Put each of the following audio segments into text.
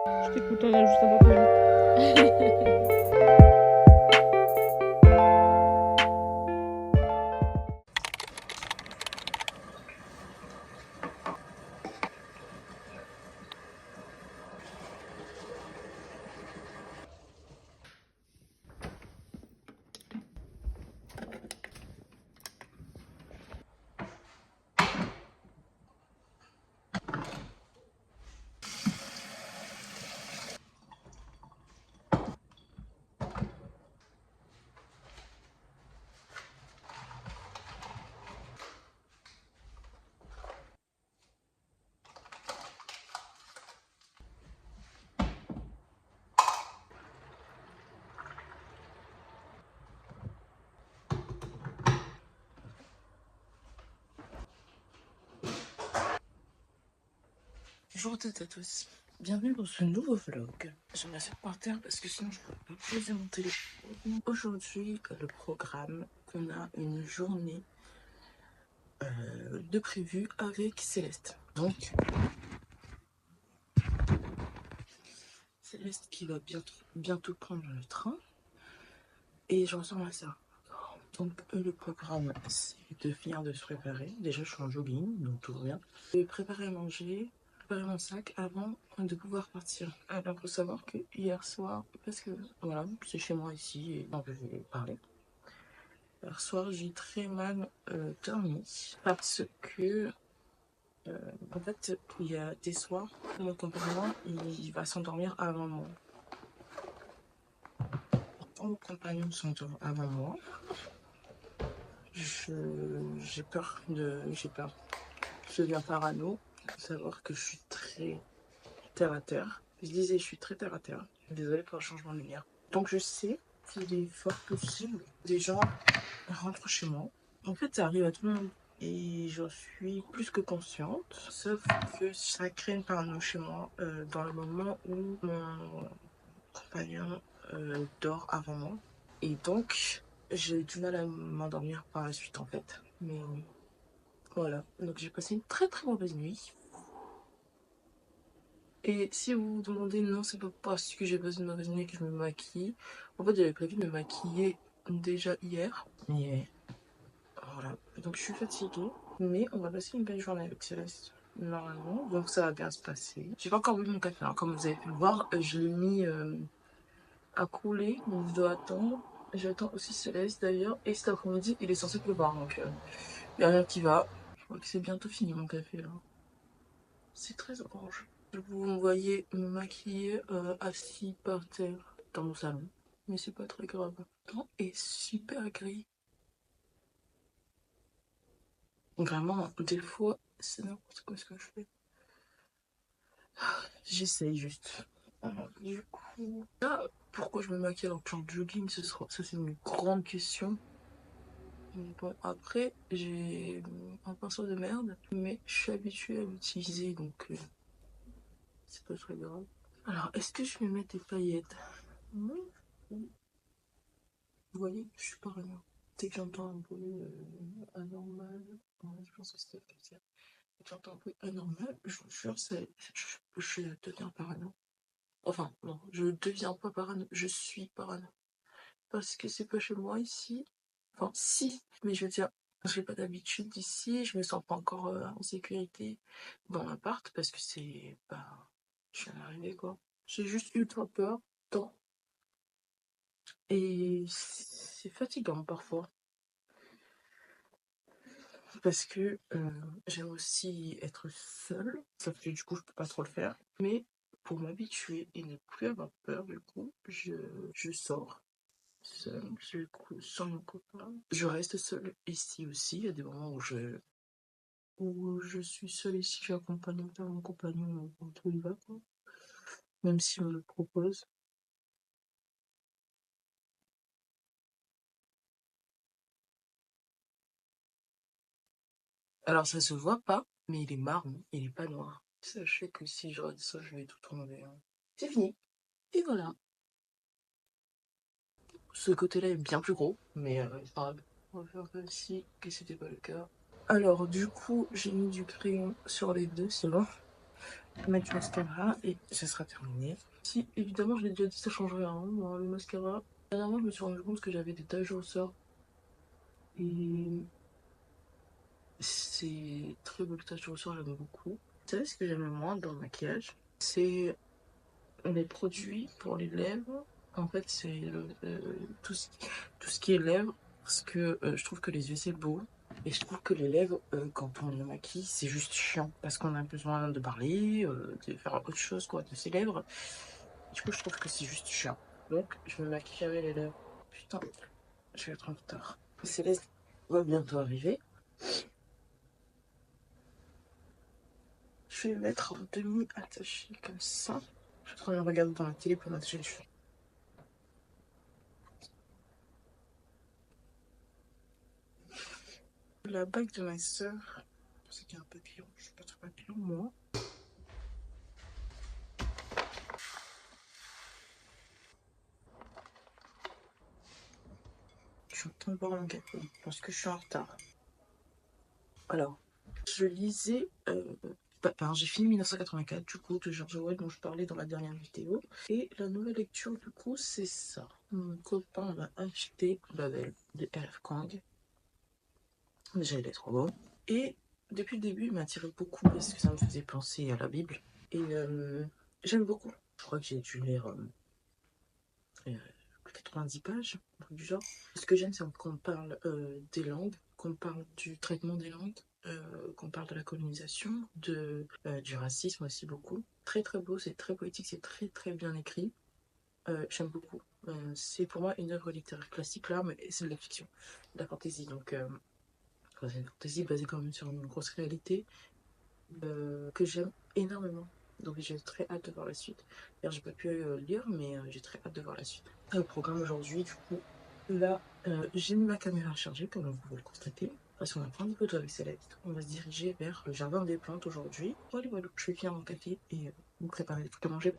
Je t'écoute, on a juste un peu. Bonjour à toutes et à tous, bienvenue dans ce nouveau vlog. Je m'assieds par terre parce que sinon je ne peux pas poser mon téléphone. Aujourd'hui, le programme, on a une journée de prévu avec Céleste. Donc, Céleste qui va bientôt prendre le train et je ressens ma soeur. Donc, le programme, c'est de finir de se préparer. Déjà, je suis en jogging, donc tout va bien. De préparer à manger, préparer mon sac avant de pouvoir partir. Alors, faut savoir que hier soir, parce que voilà, c'est chez moi ici et donc je vais parler. Hier soir, j'ai très mal dormi parce que, en fait, il y a des soirs où mon compagnon il va s'endormir avant moi. Quand mon compagnon s'endort avant moi, j'ai peur. Je deviens parano. Faut savoir que je suis très terre à terre. Je disais, je suis très terre à terre. Désolée pour le changement de lumière. Donc je sais qu'il est fort possible que des gens rentrent chez moi. En fait, ça arrive à tout le monde. Et j'en suis plus que consciente. Sauf que ça crée une parano chez moi dans le moment où mon compagnon dort avant moi. Et donc, j'ai du mal à m'endormir par la suite en fait. Mais voilà, donc j'ai passé une très très mauvaise nuit. Et si vous vous demandez, non, c'est pas parce que j'ai passé une mauvaise nuit que je me maquille. En fait, j'avais prévu de me maquiller déjà hier. Mais voilà, donc je suis fatiguée. Mais on va passer une belle journée avec Céleste, normalement. Donc ça va bien se passer. J'ai pas encore bu mon café, hein. Comme vous avez pu le voir, je l'ai mis à couler. Donc je dois attendre. J'attends aussi Céleste d'ailleurs. Et cet après-midi, il est censé pleuvoir. Donc il y a rien qui va. Je crois que c'est bientôt fini mon café là. C'est très orange. Vous me voyez me maquiller assis par terre dans mon salon. Mais c'est pas très grave. Le temps est super gris. Vraiment, des fois, c'est n'importe quoi ce que je fais. J'essaye juste. Alors, du coup, là, pourquoi je me maquille alors que je suis en jogging, ça c'est une grande question. Bon, après, j'ai un pinceau de merde, mais je suis habituée à l'utiliser, donc c'est pas très grave. Alors, est-ce que je vais mettre des paillettes? Non. Vous voyez, je suis parano. Dès que j'entends un bruit anormal, je pense que c'était comme ça. Dès que j'entends un bruit anormal, je vous jure, je deviens parano. Enfin, non, je deviens pas parano, je suis parano. Parce que c'est pas chez moi ici. Enfin, si, mais je veux dire, j'ai pas d'habitude d'ici, je me sens pas encore en sécurité dans l'appart parce que c'est. Bah, je viens d'arriver quoi. J'ai juste ultra peur, tant. Et c'est fatigant parfois. Parce que j'aime aussi être seule, sauf que du coup je peux pas trop le faire. Mais pour m'habituer et ne plus avoir peur, du coup, je sors seule, du coup, sans mon copain. Je reste seule ici aussi, il y a des moments où je suis seule ici, je suis accompagnée par mon compagnon quand tout y va, quoi. Même si on me le propose. Alors ça se voit pas, mais il est marron, il est pas noir. Sachez que si je rate ça, je vais tout enlever, hein. C'est fini. Et voilà. Ce côté-là est bien plus gros, mais c'est pas grave. On va faire comme si que c'était pas le cas. Alors, du coup, j'ai mis du crayon sur les deux, c'est bon. mettre du mascara et ça sera terminé. Si, évidemment, je l'ai déjà dit, ça change rien. Hein, moi, le mascara. Dernièrement, je me suis rendu compte que j'avais des taches de ressort. Et c'est très beau, les taches de ressort, j'aime beaucoup. Vous savez ce que j'aime le moins dans le maquillage? C'est les produits pour les lèvres. En fait, c'est tout ce qui est lèvres. Parce que je trouve que les yeux, c'est beau. Et je trouve que les lèvres, quand on les maquille, c'est juste chiant. Parce qu'on a besoin de parler, de faire autre chose, quoi, de ses lèvres. Du coup, je trouve que c'est juste chiant. Donc, je me maquille jamais les lèvres. Putain, je vais être en retard. Céleste va bientôt arriver. Je vais mettre en demi-attaché comme ça. Je suis en train de regarder dans la télé pour m'attacher les cheveux. La bague de ma soeur. C'est qu'il y a un papillon. Je suis pas trop papillon, moi. Je suis en train de boire mon café parce que je suis en retard. Alors, je lisais. J'ai fini 1984, du coup, de George Orwell dont je parlais dans la dernière vidéo. Et la nouvelle lecture, du coup, c'est ça. Mon copain m'a acheté Babel de R.F. Kuang. Déjà, il est trop beau. Et depuis le début, il m'a attiré beaucoup parce que ça me faisait penser à la Bible. Et j'aime beaucoup. Je crois que j'ai dû lire 90 pages, un truc du genre. Ce que j'aime, c'est qu'on parle des langues, qu'on parle du traitement des langues, qu'on parle de la colonisation, du racisme aussi beaucoup. Très très beau, c'est très poétique, c'est très très bien écrit. J'aime beaucoup. C'est pour moi une œuvre littéraire classique là, mais c'est de la fiction, de la fantaisie. Donc c'est une fantaisie basée quand même sur une grosse réalité que j'aime énormément. Donc j'ai très hâte de voir la suite. D'ailleurs, j'ai pas pu lire, mais j'ai très hâte de voir la suite. Le programme aujourd'hui, du coup, là, j'ai mis ma caméra à charger, comme vous pouvez le constater. Parce qu'on a pris un peu de avec Céleste. On va se diriger vers le jardin des plantes aujourd'hui. Voilà, voilà, je vais finir mon café et vous préparer des trucs à manger.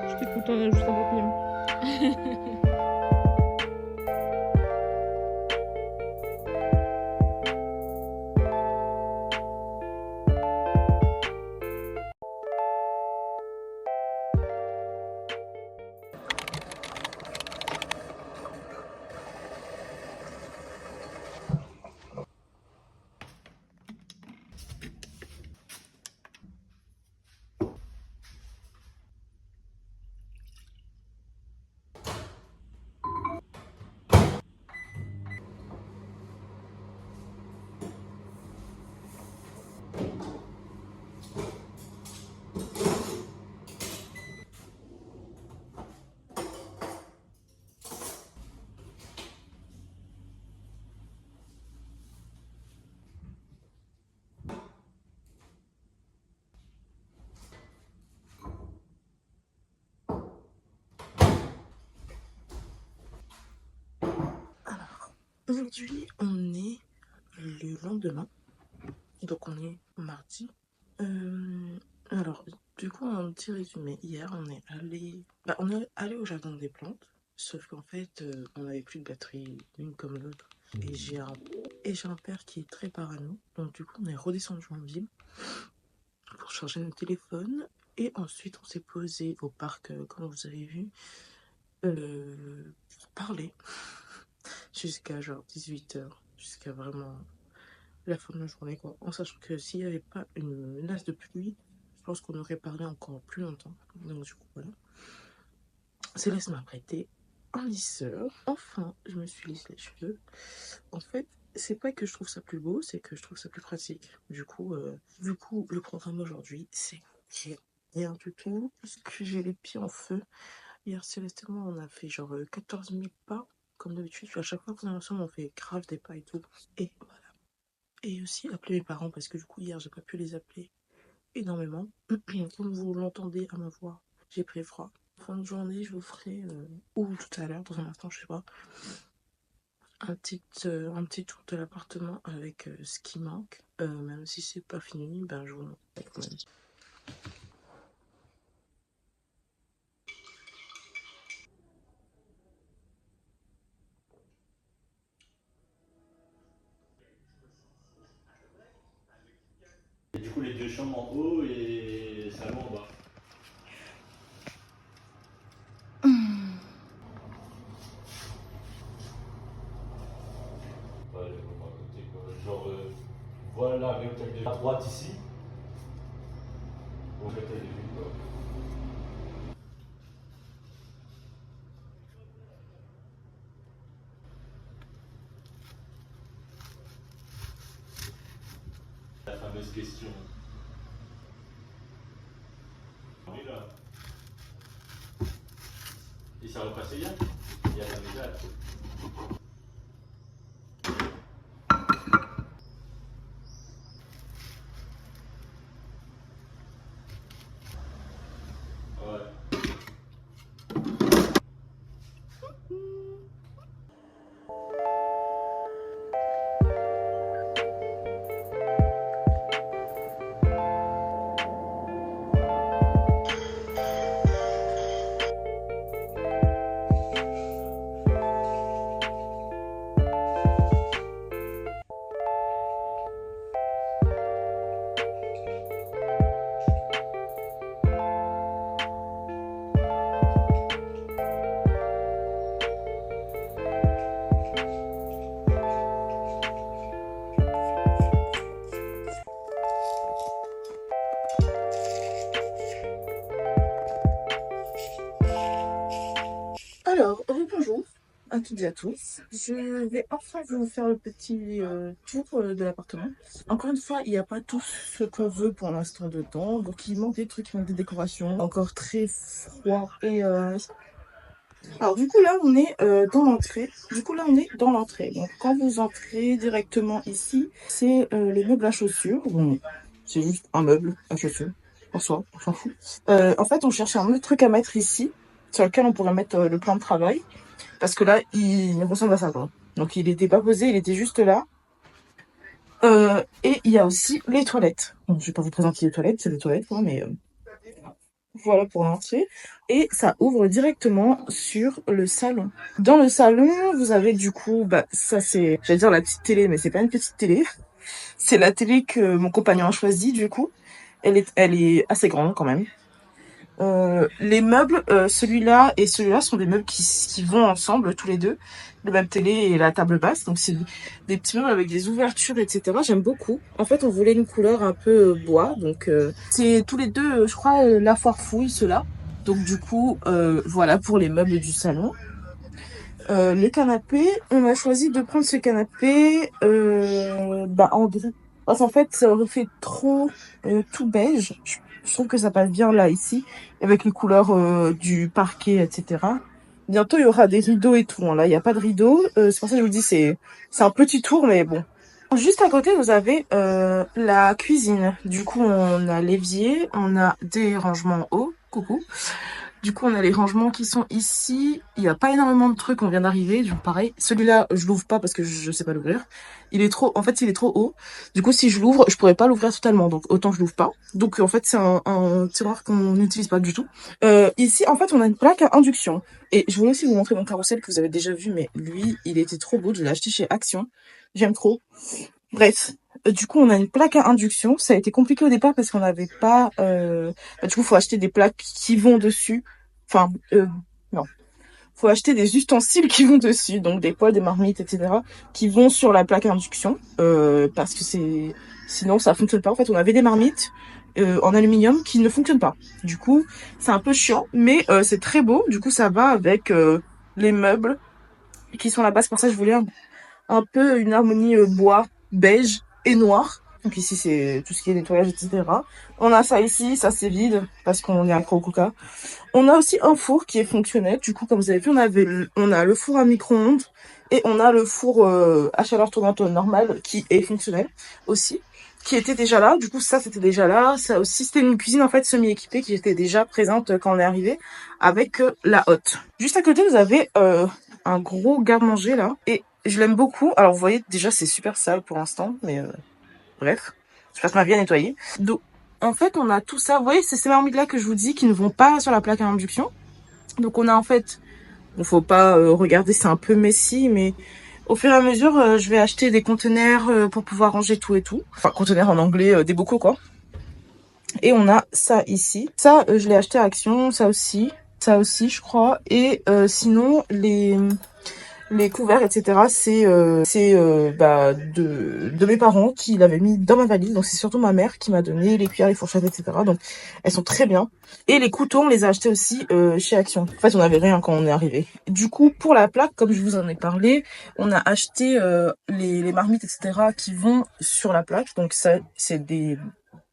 J'étais content, il y a juste un papillon. Aujourd'hui, on est le lendemain, donc on est mardi. Alors, du coup, un petit résumé. Hier, on est allé au jardin des plantes, sauf qu'en fait, on n'avait plus de batterie l'une comme l'autre. Et j'ai un père qui est très parano, donc du coup, on est redescendu en ville pour charger nos téléphones. Et ensuite, on s'est posé au parc, comme vous avez vu, pour parler jusqu'à genre 18h, jusqu'à vraiment la fin de la journée, quoi. En sachant que s'il n'y avait pas une menace de pluie, je pense qu'on aurait parlé encore plus longtemps. Donc du coup, voilà. Céleste m'a prêté un lisseur. Enfin, je me suis lissé les cheveux. En fait, c'est pas que je trouve ça plus beau, c'est que je trouve ça plus pratique. Du coup, le programme aujourd'hui, c'est rien du tout, puisque j'ai les pieds en feu. Hier, Céleste et moi, on a fait genre 14 000 pas, comme d'habitude. À chaque fois qu'on est ensemble, on fait grave des pas et tout. Et voilà. Et aussi appeler mes parents, parce que du coup, hier, j'ai pas pu les appeler énormément. Comme vous l'entendez à ma voix, j'ai pris froid. Fin de journée, je vous ferai, ou tout à l'heure, dans un instant, je sais pas, un petit tour de l'appartement avec ce qui manque. Même si c'est pas fini, ben je vous montre quand même. Et du coup, les deux chambres en haut et salon en bas. Ouais, je vois à côté quoi. Genre, voilà, l'hôtel de à droite ici. Au l'hôtel de ville quoi. La fameuse question. Oui, là. Et ça va passer hier. Il y a la médaille. Ouais. Alors, bonjour à toutes et à tous. Je vais enfin vous faire le petit tour de l'appartement. Encore une fois, il n'y a pas tout ce qu'on veut pour l'instant dedans. Donc, il manque des trucs, il manque des décorations. Encore très froid. Alors, du coup, là, on est dans l'entrée. Donc, quand vous entrez directement ici, c'est les meubles à chaussures. Bon, c'est juste un meuble à chaussures. En soi, on s'en fout. En fait, on cherche un autre truc à mettre ici, sur lequel on pourrait mettre le plan de travail. Parce que là, il ressemble à ça, quoi. Donc, il était pas posé, il était juste là. Et il y a aussi les toilettes. Bon, je vais pas vous présenter les toilettes, c'est des toilettes, quoi, mais voilà pour l'entrée. Et ça ouvre directement sur le salon. Dans le salon, vous avez du coup, bah, ça c'est, j'allais dire la petite télé, mais c'est pas une petite télé. C'est la télé que mon compagnon a choisie, du coup. Elle est assez grande, quand même. Les meubles, celui-là et celui-là sont des meubles qui vont ensemble, tous les deux. Le même télé et la table basse. Donc, c'est des petits meubles avec des ouvertures, etc. J'aime beaucoup. En fait, on voulait une couleur un peu bois. Donc, c'est tous les deux, je crois, la foire fouille, ceux-là. Donc, du coup, voilà pour les meubles du salon. Le canapé, on a choisi de prendre ce canapé en gris. Parce qu'en fait, ça aurait fait trop tout beige. Je trouve que ça passe bien là, ici, avec les couleurs du parquet, etc. Bientôt, il y aura des rideaux et tout. Hein. Là, il n'y a pas de rideaux. C'est pour ça que je vous dis, c'est un petit tour, mais bon. Juste à côté, vous avez la cuisine. Du coup, on a l'évier, on a des rangements hauts. Coucou. Du coup, on a les rangements qui sont ici. Il n'y a pas énormément de trucs, on vient d'arriver. Donc pareil, celui-là, je l'ouvre pas parce que je sais pas l'ouvrir. Il est trop, en fait, il est trop haut. Du coup, si je l'ouvre, je pourrais pas l'ouvrir totalement. Donc autant je l'ouvre pas. Donc en fait, c'est un tiroir qu'on n'utilise pas du tout. Ici, en fait, on a une plaque à induction. Et je voulais aussi vous montrer mon carrousel que vous avez déjà vu, mais lui, il était trop beau. Je l'ai acheté chez Action. J'aime trop. Bref. Du coup, on a une plaque à induction. Ça a été compliqué au départ parce qu'on n'avait pas... du coup, faut acheter des plaques qui vont dessus. Enfin, non. Faut acheter des ustensiles qui vont dessus. Donc, des poêles, des marmites, etc. qui vont sur la plaque à induction. Parce que c'est... Sinon, ça fonctionne pas. En fait, on avait des marmites en aluminium qui ne fonctionnent pas. Du coup, c'est un peu chiant. Mais c'est très beau. Du coup, ça va avec les meubles qui sont la base. Pour ça, je voulais un peu une harmonie bois, beige et noir. Donc ici, c'est tout ce qui est nettoyage, etc. On a ça ici, ça c'est vide, parce qu'on est accro au coca. On a aussi un four qui est fonctionnel. Du coup, comme vous avez vu, on a le four à micro-ondes et on a le four à chaleur tournante normal qui est fonctionnel aussi, qui était déjà là. Du coup, ça c'était déjà là. Ça aussi, c'était une cuisine en fait semi-équipée qui était déjà présente quand on est arrivé avec la hotte. Juste à côté, vous avez un gros garde-manger là et je l'aime beaucoup. Alors, vous voyez, déjà, c'est super sale pour l'instant, mais bref. J'espère que ma vie a nettoyé. Donc, en fait, on a tout ça. Vous voyez, c'est ces marmites-là que je vous dis qui ne vont pas sur la plaque à induction. Donc, on a en fait... Bon, faut pas regarder, c'est un peu messy, mais au fur et à mesure, je vais acheter des conteneurs pour pouvoir ranger tout et tout. Enfin, conteneurs en anglais, des bocaux, quoi. Et on a ça ici. Ça, je l'ai acheté à Action, ça aussi, je crois. Et sinon, les couverts, etc. C'est de mes parents qui l'avaient mis dans ma valise. Donc c'est surtout ma mère qui m'a donné les cuillères, les fourchettes, etc. Donc elles sont très bien. Et les couteaux, on les a achetés aussi chez Action. En fait, on n'avait rien quand on est arrivé. Du coup, pour la plaque, comme je vous en ai parlé, on a acheté les marmites, etc. qui vont sur la plaque. Donc ça, c'est des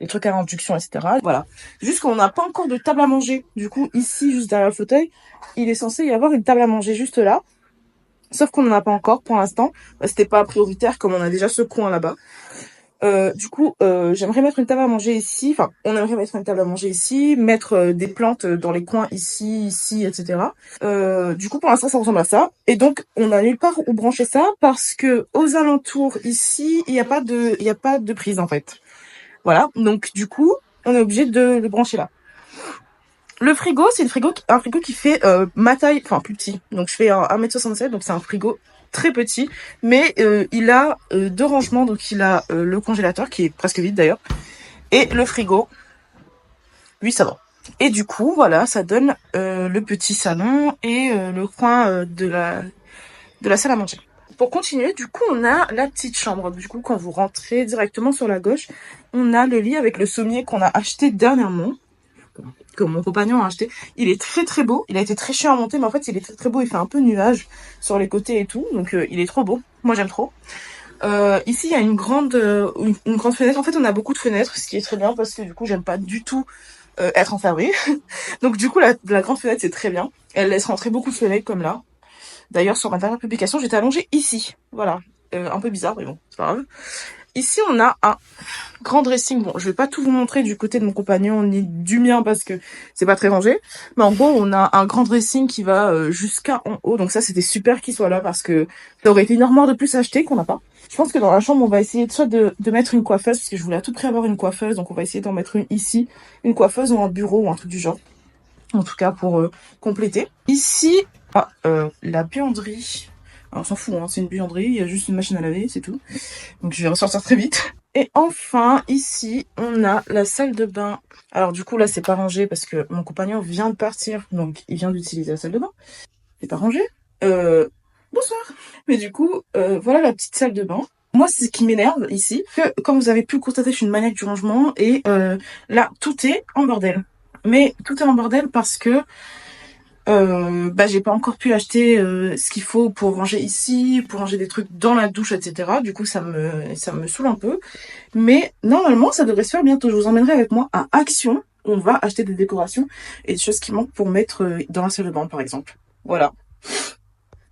trucs à induction, etc. Voilà. Juste qu'on n'a pas encore de table à manger. Du coup, ici, juste derrière le fauteuil, il est censé y avoir une table à manger juste là. Sauf qu'on n'en a pas encore pour l'instant. C'était pas prioritaire comme on a déjà ce coin là-bas. Du coup, j'aimerais mettre une table à manger ici. Enfin, on aimerait mettre une table à manger ici, mettre des plantes dans les coins ici, etc. Du coup, pour l'instant, ça ressemble à ça. Et donc, on a nulle part où brancher ça parce que aux alentours ici, il n'y a pas de prise en fait. Voilà. Donc, du coup, on est obligé de le brancher là. Le frigo, c'est un frigo qui fait ma taille, enfin plus petit. Donc je fais 1m67, donc c'est un frigo très petit. Mais il a 2 rangements, donc il a le congélateur qui est presque vide d'ailleurs. Et le frigo, lui ça va. Et du coup, voilà, ça donne le petit salon et le coin de la salle à manger. Pour continuer, du coup, on a la petite chambre. Du coup, quand vous rentrez directement sur la gauche, on a le lit avec le sommier qu'on a acheté dernièrement. Que mon compagnon a acheté. Il est très très beau. Il a été très chiant à monter, mais en fait, il est très très beau. Il fait un peu nuage sur les côtés et tout. Donc, il est trop beau. Moi, j'aime trop. Ici, il y a une grande fenêtre. En fait, on a beaucoup de fenêtres, ce qui est très bien parce que du coup, j'aime pas du tout être enfermée. Donc, du coup, la grande fenêtre, c'est très bien. Elle laisse rentrer beaucoup de soleil, comme là. D'ailleurs, sur ma dernière publication, j'étais allongée ici. Voilà. Un peu bizarre, mais bon, c'est pas grave. Ici, on a un grand dressing. Bon, je vais pas tout vous montrer du côté de mon compagnon ni du mien parce que c'est pas très rangé. Mais en gros, on a un grand dressing qui va jusqu'à en haut. Donc ça, c'était super qu'il soit là parce que ça aurait été une armoire de plus à acheter qu'on n'a pas. Je pense que dans la chambre, on va essayer soit de mettre une coiffeuse parce que je voulais à tout prix avoir une coiffeuse. Donc on va essayer d'en mettre une ici. Une coiffeuse ou un bureau ou un truc du genre. En tout cas, pour compléter. Ici, la buanderie. Alors, on s'en fout, hein, c'est une buanderie. Il y a juste une machine à laver, c'est tout. Donc je vais ressortir très vite. Et enfin, ici, on a la salle de bain. Alors du coup, là, c'est pas rangé parce que mon compagnon vient de partir. Donc, il vient d'utiliser la salle de bain. C'est pas rangé. Bonsoir. Mais du coup, voilà la petite salle de bain. Moi, c'est ce qui m'énerve ici. Que, comme vous avez pu le constater, je suis une maniaque du rangement. Et là, tout est en bordel. Mais tout est en bordel parce que j'ai pas encore pu acheter ce qu'il faut pour ranger ici, pour ranger des trucs dans la douche, etc. Du coup, ça me saoule un peu. Mais normalement, ça devrait se faire bientôt. Je vous emmènerai avec moi à Action. On va acheter des décorations et des choses qui manquent pour mettre dans la salle de bain, par exemple. Voilà.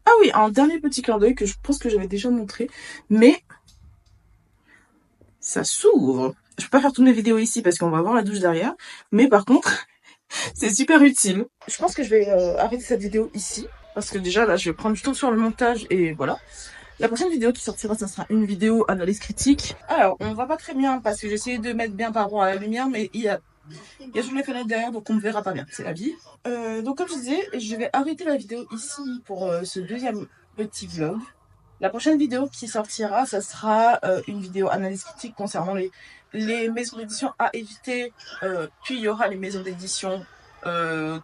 Ah oui, un dernier petit clin d'œil que je pense que j'avais déjà montré, mais ça s'ouvre. Je peux pas faire toutes mes vidéos ici parce qu'on va voir la douche derrière, mais par contre, C'est super utile. Je pense que je vais arrêter cette vidéo ici. Parce que déjà, là, je vais prendre du temps sur le montage et voilà. La prochaine vidéo qui sortira, ça sera une vidéo analyse critique. Alors, on voit pas très bien parce que j'ai essayé de mettre bien par rapport à la lumière, mais il y a toujours les fenêtres derrière, donc on ne verra pas bien. C'est la vie. Donc, comme je disais, je vais arrêter la vidéo ici pour ce deuxième petit vlog. La prochaine vidéo qui sortira, ça sera une vidéo analyse critique concernant les maisons d'édition à éviter. Puis il y aura les maisons d'édition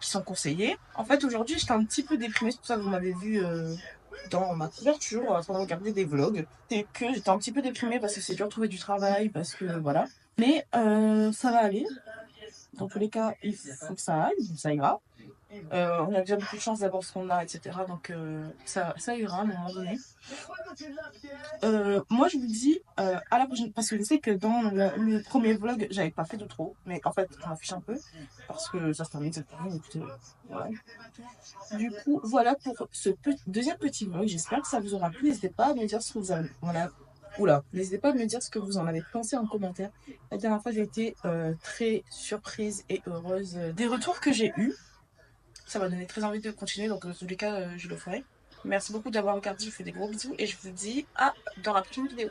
qui sont conseillées. En fait, aujourd'hui, j'étais un petit peu déprimée, c'est pour ça que vous m'avez vu dans ma couverture en train de regarder des vlogs. C'est que j'étais un petit peu déprimée parce que c'est dur de trouver du travail, parce que voilà. Mais ça va aller. Dans tous les cas, il faut que ça aille, ça ira. On a déjà beaucoup de chance d'avoir ce qu'on a, etc. Donc ça ira à un moment donné. Moi, je vous dis à la prochaine. Parce que je sais que dans le premier vlog, j'avais pas fait de trop. Mais en fait, on affiche un peu. Parce que ça se termine cette année. Écoutez, voilà. Du coup, voilà pour ce deuxième petit vlog. J'espère que ça vous aura plu. N'hésitez pas à me dire ce que vous avez. Voilà. Oula, n'hésitez pas à me dire ce que vous en avez pensé en commentaire. La dernière fois, j'ai été très surprise et heureuse des retours que j'ai eus. Ça m'a donné très envie de continuer, donc dans tous les cas, je le ferai. Merci beaucoup d'avoir regardé, je vous fais des gros bisous et je vous dis à dans la prochaine vidéo.